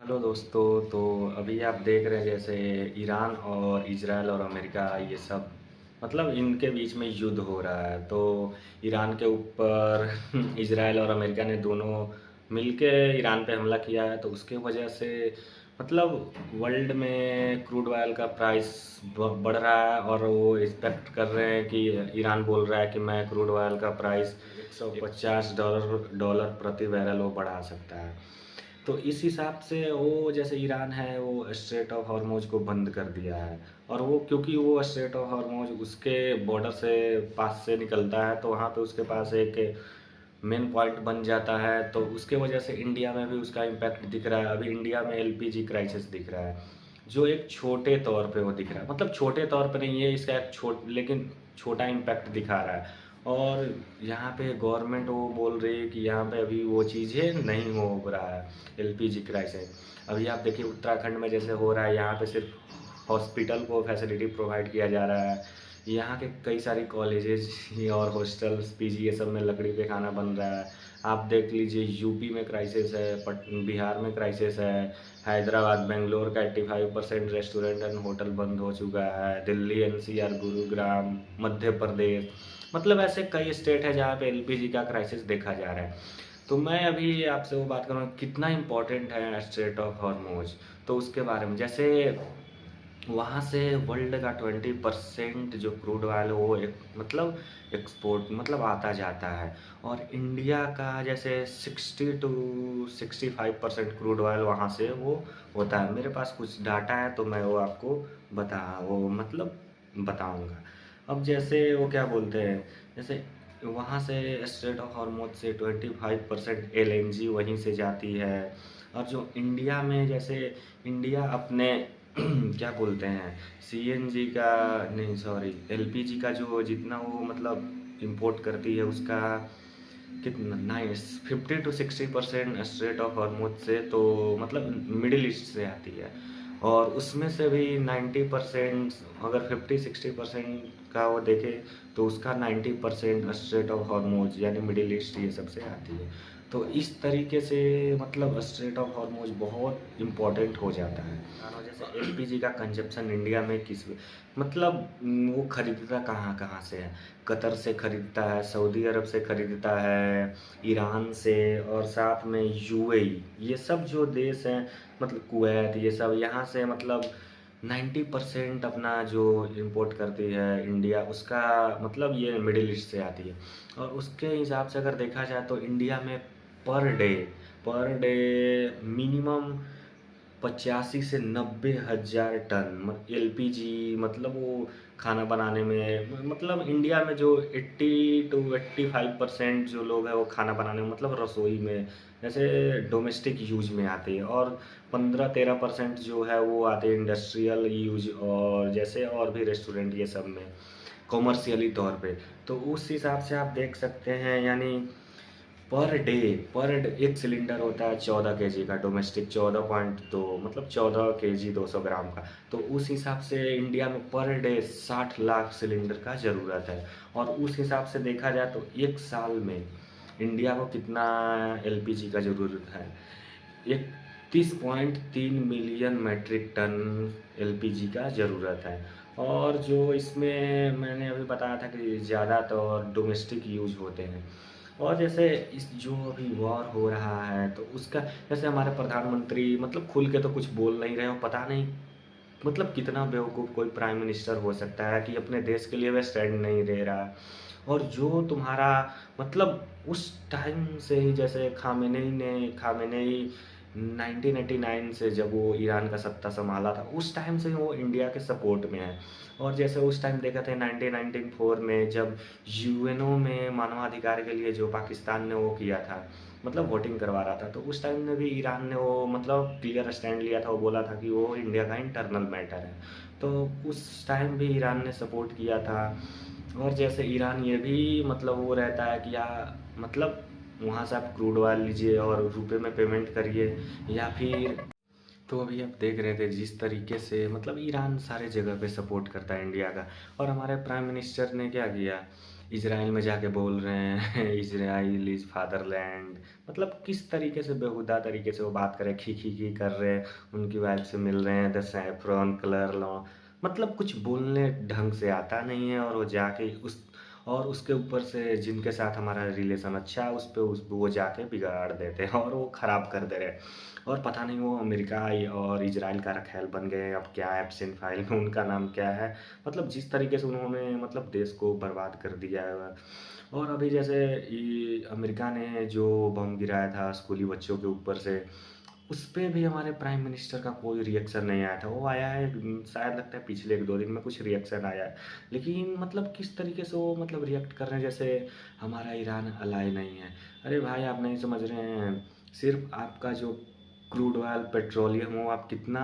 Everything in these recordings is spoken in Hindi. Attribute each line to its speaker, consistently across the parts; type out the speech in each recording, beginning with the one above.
Speaker 1: हेलो दोस्तों। तो अभी आप देख रहे हैं जैसे ईरान और इजराइल और अमेरिका ये सब मतलब इनके बीच में युद्ध हो रहा है। तो ईरान के ऊपर इजराइल और अमेरिका ने दोनों मिलके ईरान पे हमला किया है। तो उसके वजह से मतलब वर्ल्ड में क्रूड ऑयल का प्राइस बढ़ रहा है और वो एक्सपेक्ट कर रहे हैं कि ईरान बोल रहा है कि मैं क्रूड ऑयल का प्राइस $150 डॉलर प्रति बैरल वो बढ़ा सकता है। तो इस हिसाब से वो जैसे ईरान है वो स्ट्रेट ऑफ हॉर्मोज को बंद कर दिया है। और वो क्योंकि वो स्ट्रेट ऑफ हॉर्मोज उसके बॉर्डर से पास से निकलता है तो वहाँ पे उसके पास एक मेन पॉइंट बन जाता है। तो उसके वजह से इंडिया में भी उसका इम्पैक्ट दिख रहा है। अभी इंडिया में एलपीजी क्राइसिस दिख रहा है जो एक छोटे तौर पे वो दिख रहा है, मतलब छोटे तौर पे नहीं है, इसका एक लेकिन छोटा इम्पैक्ट दिखा रहा है। और यहाँ पे गवर्नमेंट वो बोल रही है कि यहाँ पे अभी वो चीज़ें नहीं हो रहा है एलपीजी क्राइसिस। अभी आप देखिए उत्तराखंड में जैसे हो रहा है, यहाँ पे सिर्फ हॉस्पिटल को फैसिलिटी प्रोवाइड किया जा रहा है। यहाँ के कई सारी कॉलेजेस और हॉस्टल्स पीजी ये सब में लकड़ी पे खाना बन रहा है। आप देख लीजिए यूपी में क्राइसिस है, बिहार में क्राइसिस है, हैदराबाद बेंगलोर का 85% रेस्टोरेंट एंड होटल बंद हो चुका है, दिल्ली एनसीआर गुरुग्राम मध्य प्रदेश मतलब ऐसे कई स्टेट है जहाँ पे एलपीजी का क्राइसिस देखा जा रहा है। तो मैं अभी आपसे वो बात करूँ कितना इम्पोर्टेंट है स्ट्रेट ऑफ हॉर्मोज। तो उसके बारे में जैसे वहाँ से वर्ल्ड का 20% जो क्रूड ऑयल वो एक मतलब एक्सपोर्ट मतलब आता जाता है। और इंडिया का जैसे 60 to 65% क्रूड ऑयल वहाँ से वो होता है। मेरे पास कुछ डाटा है तो मैं वो आपको वो मतलब बताऊँगा। अब जैसे वो क्या बोलते हैं, जैसे वहाँ से स्ट्रेट ऑफ हॉर्मोज से 25% एलएनजी वहीं से जाती है। और जो इंडिया में जैसे इंडिया अपने क्या बोलते हैं सीएनजी का नहीं सॉरी एलपीजी का जो जितना वो मतलब इंपोर्ट करती है उसका कितना nice 50 to 60% straight of Hormuz से तो मतलब मिडिल ईस्ट से आती है। और उसमें से भी 90% अगर 50-60% का वो देखे तो उसका 90% स्ट्रेट ऑफ हॉर्मोज यानी मिडिल ईस्ट ये सब से आती है। तो इस तरीके से मतलब स्ट्रेट ऑफ हॉर्मोज बहुत इम्पोर्टेंट हो जाता है। मानो जैसे एलपीजी का कंजप्शन इंडिया में किस मतलब वो खरीदता कहाँ कहाँ से है। कतर से खरीदता है, सऊदी अरब से खरीदता है, ईरान से, और साथ में यूएई ये सब जो देश हैं मतलब कुवैत ये सब यहाँ से मतलब 90% अपना जो इंपोर्ट करती है इंडिया उसका मतलब ये मिडिल ईस्ट से आती है। और उसके हिसाब से अगर देखा जाए तो इंडिया में पर डे मिनिमम 85 से 90 हज़ार टन एलपीजी मतलब वो खाना बनाने में मतलब इंडिया में जो 80 to 85% जो लोग हैं वो खाना बनाने में मतलब रसोई में जैसे डोमेस्टिक यूज में आते हैं। और 15-13% जो है वो आते हैं इंडस्ट्रियल यूज और जैसे और भी रेस्टोरेंट ये सब में कॉमर्शियली तौर पे। तो उस हिसाब से आप देख सकते हैं यानी पर डे एक सिलेंडर होता है 14 kg का डोमेस्टिक 14.2 मतलब 14 kg 200 ग्राम का। तो उस हिसाब से इंडिया में पर डे 60 लाख सिलेंडर का ज़रूरत है। और उस हिसाब से देखा जाए तो एक साल में इंडिया को कितना एलपीजी का ज़रूरत है, 31.3 मिलियन मैट्रिक टन एलपीजी का ज़रूरत है। और जो इसमें मैंने अभी बताया था कि ज़्यादातर डोमेस्टिक यूज होते हैं। और जैसे इस जो अभी वॉर हो रहा है तो उसका जैसे हमारे प्रधानमंत्री मतलब खुल के तो कुछ बोल नहीं रहे हो, पता नहीं मतलब कितना बेवकूफ़ कोई प्राइम मिनिस्टर हो सकता है कि अपने देश के लिए वह स्टैंड नहीं ले रहा। और जो तुम्हारा मतलब उस टाइम से ही जैसे खामेनेई 1989 से जब वो ईरान का सत्ता संभाला था उस टाइम से ही वो इंडिया के सपोर्ट में है। और जैसे उस टाइम देखा था 1994 में जब यूएनओ में मानवाधिकार के लिए जो पाकिस्तान ने वो किया था मतलब वोटिंग करवा रहा था तो उस टाइम में भी ईरान ने वो मतलब क्लियर स्टैंड लिया था। वो बोला था कि वो इंडिया का इंटरनल मैटर है। तो उस टाइम भी ईरान ने सपोर्ट किया था। और जैसे ईरान ये भी मतलब वो रहता है कि या मतलब वहाँ से आप क्रूड ऑयल लीजिए और रुपए में पेमेंट करिए या फिर। तो अभी आप देख रहे थे जिस तरीके से मतलब ईरान सारे जगह पे सपोर्ट करता है इंडिया का। और हमारे प्राइम मिनिस्टर ने क्या किया, इज़राइल में जाके बोल रहे हैं इज़राइल इज़ फादरलैंड। मतलब किस तरीके से बेहुदा तरीके से वो बात कर रहे हैं, खी कर रहे हैं, उनकी वाइफ से मिल रहे हैं, द सैफ्रॉन कलर लो, मतलब कुछ बोलने ढंग से आता नहीं है, और वो जाके उस और उसके ऊपर से जिनके साथ हमारा रिलेशन अच्छा है उस पे वो जाके बिगाड़ देते हैं और वो ख़राब कर दे रहे हैं। और पता नहीं वो अमेरिका और इज़राइल का रखैल बन गए, अब क्या है एप्सिन फाइल में उनका नाम क्या है। मतलब जिस तरीके से उन्होंने मतलब देश को बर्बाद कर दिया है। और अभी जैसे ये अमेरिका ने जो बम गिराया था स्कूली बच्चों के ऊपर से, उस पे भी हमारे प्राइम मिनिस्टर का कोई रिएक्शन नहीं आया था। वो आया है शायद लगता है पिछले 1-2 दिन में कुछ रिएक्शन आया है। लेकिन मतलब किस तरीके से वो मतलब रिएक्ट कर रहे हैं जैसे हमारा ईरान अलाय नहीं है। अरे भाई आप नहीं समझ रहे हैं, सिर्फ़ आपका जो क्रूड ऑयल, पेट्रोलियम हो, आप कितना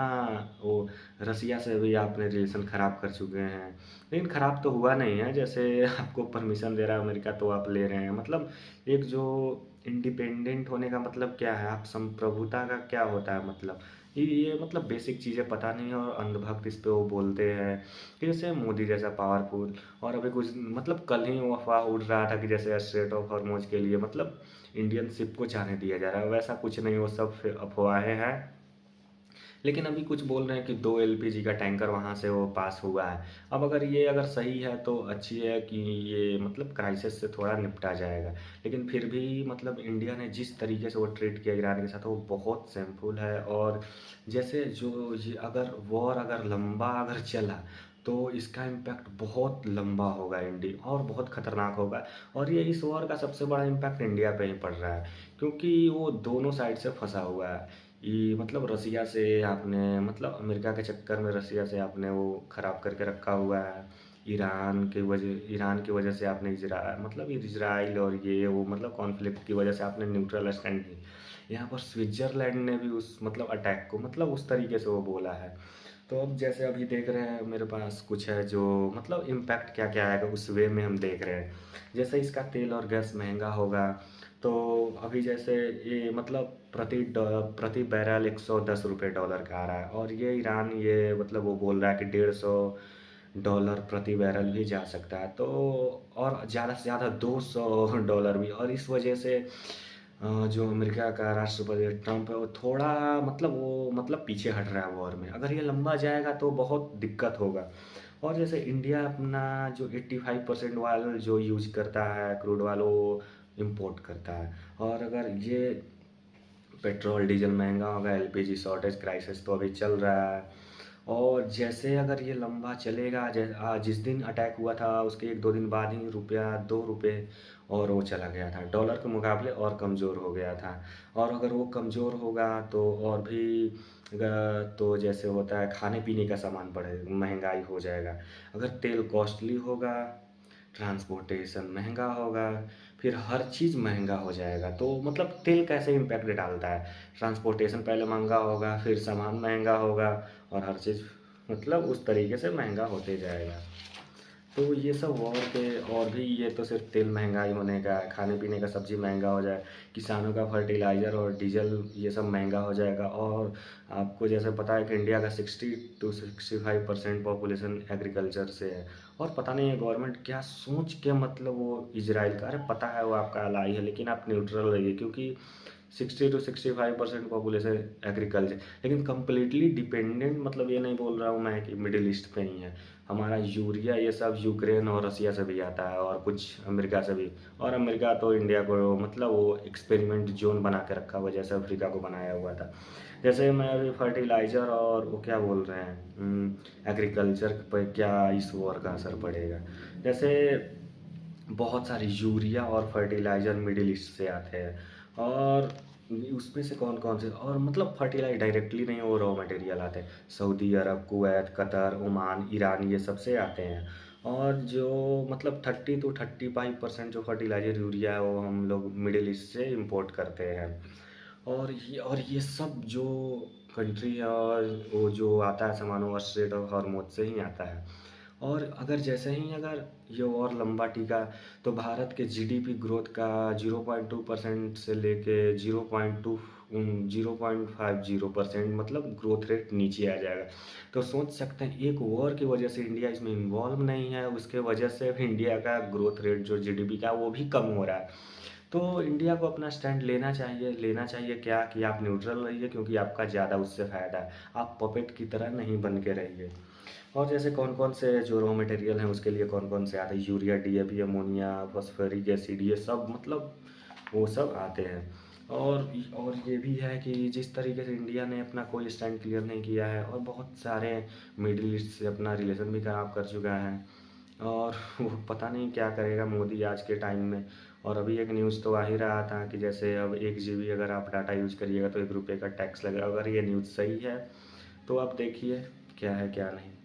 Speaker 1: वो रसिया से भी आपने रिलेशन ख़राब कर चुके हैं। लेकिन ख़राब तो हुआ नहीं है, जैसे आपको परमिशन दे रहा है अमेरिका तो आप ले रहे हैं। मतलब एक जो इंडिपेंडेंट होने का मतलब क्या है, आप संप्रभुता का क्या होता है मतलब, ये मतलब बेसिक चीज़ें पता नहीं है और अंधभक्त इस पे वो बोलते हैं कि जैसे मोदी जैसा पावरफुल। और अभी कुछ मतलब कल ही वो अफवाह उड़ रहा था कि जैसे स्ट्रेट ऑफ हॉर्मुज के लिए मतलब इंडियन शिप को जाने दिया जा रहा है, वैसा कुछ नहीं, वो सब अफवाहें हैं। लेकिन अभी कुछ बोल रहे हैं कि 2 एलपीजी का टैंकर वहाँ से वो पास हुआ है। अब अगर ये अगर सही है तो अच्छी है कि ये मतलब क्राइसिस से थोड़ा निपटा जाएगा। लेकिन फिर भी मतलब इंडिया ने जिस तरीके से वो ट्रीट किया ईरान के साथ वो बहुत शेमफुल है। और जैसे जो ये अगर वॉर अगर लंबा अगर चला तो इसका इम्पैक्ट बहुत लंबा होगा इंडिया और बहुत ख़तरनाक होगा। और ये इस वॉर का सबसे बड़ा इम्पैक्ट इंडिया पे ही पड़ रहा है, क्योंकि वो दोनों साइड से फंसा हुआ है। ये मतलब रसिया से आपने मतलब अमेरिका के चक्कर में रसिया से आपने वो ख़राब करके रखा हुआ है। ईरान की वजह से आपने मतलब इजराइल और ये वो मतलब कॉन्फ्लिक्ट की वजह से आपने न्यूट्रल स्टैंड ली। यहाँ पर स्विट्ज़रलैंड ने भी उस मतलब अटैक को मतलब उस तरीके से वो बोला है। तो अब जैसे अभी देख रहे हैं मेरे पास कुछ है जो मतलब इम्पैक्ट क्या क्या आएगा उस वे में हम देख रहे हैं। जैसे इसका तेल और गैस महंगा होगा, तो अभी जैसे ये मतलब प्रति बैरल 110 रुपये डॉलर का आ रहा है, और ये ईरान ये मतलब वो बोल रहा है कि 150 डॉलर प्रति बैरल भी जा सकता है, तो और ज़्यादा से ज़्यादा 200 डॉलर भी। और इस वजह से जो अमेरिका का राष्ट्रपति ट्रम्प है वो थोड़ा मतलब वो मतलब पीछे हट रहा है वॉर में। अगर ये लंबा जाएगा तो बहुत दिक्कत होगा। और जैसे इंडिया अपना जो 85% ऑयल जो यूज करता है क्रूड ऑयल वो इम्पोर्ट करता है। और अगर ये पेट्रोल डीजल महंगा होगा, एलपीजी शॉर्टेज क्राइसिस तो अभी चल रहा है। और जैसे अगर ये लंबा चलेगा, जिस दिन अटैक हुआ था उसके 1-2 दिन बाद ही रुपया 2 रुपये और वो चला गया था, डॉलर के मुकाबले और कमज़ोर हो गया था। और अगर वो कमज़ोर होगा तो और भी तो जैसे होता है खाने पीने का सामान बढ़े महंगाई हो जाएगा। अगर तेल कॉस्टली होगा, ट्रांसपोर्टेशन महंगा होगा, फिर हर चीज़ महंगा हो जाएगा। तो मतलब तेल कैसे इम्पैक्ट डालता है, ट्रांसपोर्टेशन पहले महंगा होगा, फिर सामान महंगा होगा, और हर चीज़ मतलब उस तरीके से महंगा होते जाएगा। तो ये सब वॉर के और भी, ये तो सिर्फ तेल महंगाई होने का है, खाने पीने का सब्जी महंगा हो जाए, किसानों का फर्टिलाइज़र और डीजल ये सब महंगा हो जाएगा। और आपको जैसे पता है कि इंडिया का 60 to 65% पॉपुलेशन एग्रीकल्चर से है। और पता नहीं है गवर्नमेंट क्या सोच के मतलब वो इजराइल का, अरे पता है वो आपका अलाई है लेकिन आप न्यूट्रल रहिए, क्योंकि 60 to 65% पॉपुलेशन एग्रीकल्चर, लेकिन कम्प्लीटली डिपेंडेंट मतलब ये नहीं बोल रहा हूँ मैं कि मिडिल ईस्ट पे ही है। हमारा यूरिया ये सब यूक्रेन और रसिया से भी आता है और कुछ अमेरिका से भी। और अमेरिका तो इंडिया को मतलब वो एक्सपेरिमेंट जोन बना के रखा हुआ है, जैसे अफ्रीका को बनाया हुआ था। जैसे मैं अभी फर्टिलाइज़र और वो क्या बोल रहे हैं एग्रीकल्चर पर क्या इस वॉर का असर पड़ेगा। जैसे बहुत सारी यूरिया और फर्टिलाइज़र मिडिल ईस्ट से आते हैं। और उसमें से कौन कौन से, और मतलब फर्टिलाइज़र डायरेक्टली नहीं, वो रॉ मटेरियल आते हैं सऊदी अरब, कुवैत, कतर, ओमान, ईरान ये सब से आते हैं। और जो मतलब 30 to 35% जो फर्टिलाइज़र यूरिया है वो हम लोग मिडिल ईस्ट से इंपोर्ट करते हैं। और ये सब जो कंट्री है और वो जो आता है सामान वो स्ट्रेट ऑफ हॉर्मुज से ही आता है। और अगर जैसे ही अगर ये और लंबा टिका तो भारत के जीडीपी ग्रोथ का 0.2% से लेके 0.2 0.50% मतलब ग्रोथ रेट नीचे आ जाएगा। तो सोच सकते हैं एक वॉर की वजह से इंडिया इसमें इन्वॉल्व नहीं है, उसके वजह से इंडिया का ग्रोथ रेट जो जीडीपी का वो भी कम हो रहा है। तो इंडिया को अपना स्टैंड लेना चाहिए क्या कि आप न्यूट्रल रहिए क्योंकि आपका ज़्यादा उससे फ़ायदा है। आप पपेट की तरह नहीं बन के रहिए। और जैसे कौन-कौन से जो रॉ मटेरियल हैं उसके लिए कौन-कौन से आते हैं, urea, DAP, ammonia, phosphoric acid, ये सब मतलब वो सब आते हैं। और ये भी है कि जिस तरीके से इंडिया ने अपना कोई स्टैंड क्लियर नहीं किया है और बहुत सारे मिडिल ईस्ट से अपना रिलेशन भी ख़राब कर चुका है और वो पता नहीं क्या करेगा मोदी आज के टाइम में। और अभी एक न्यूज़ तो आ ही रहा था कि जैसे अब 1 जीबी अगर आप डाटा यूज़ करिएगा तो ₹1 का टैक्स लगेगा। अगर ये न्यूज़ सही है तो आप देखिए क्या है क्या नहीं।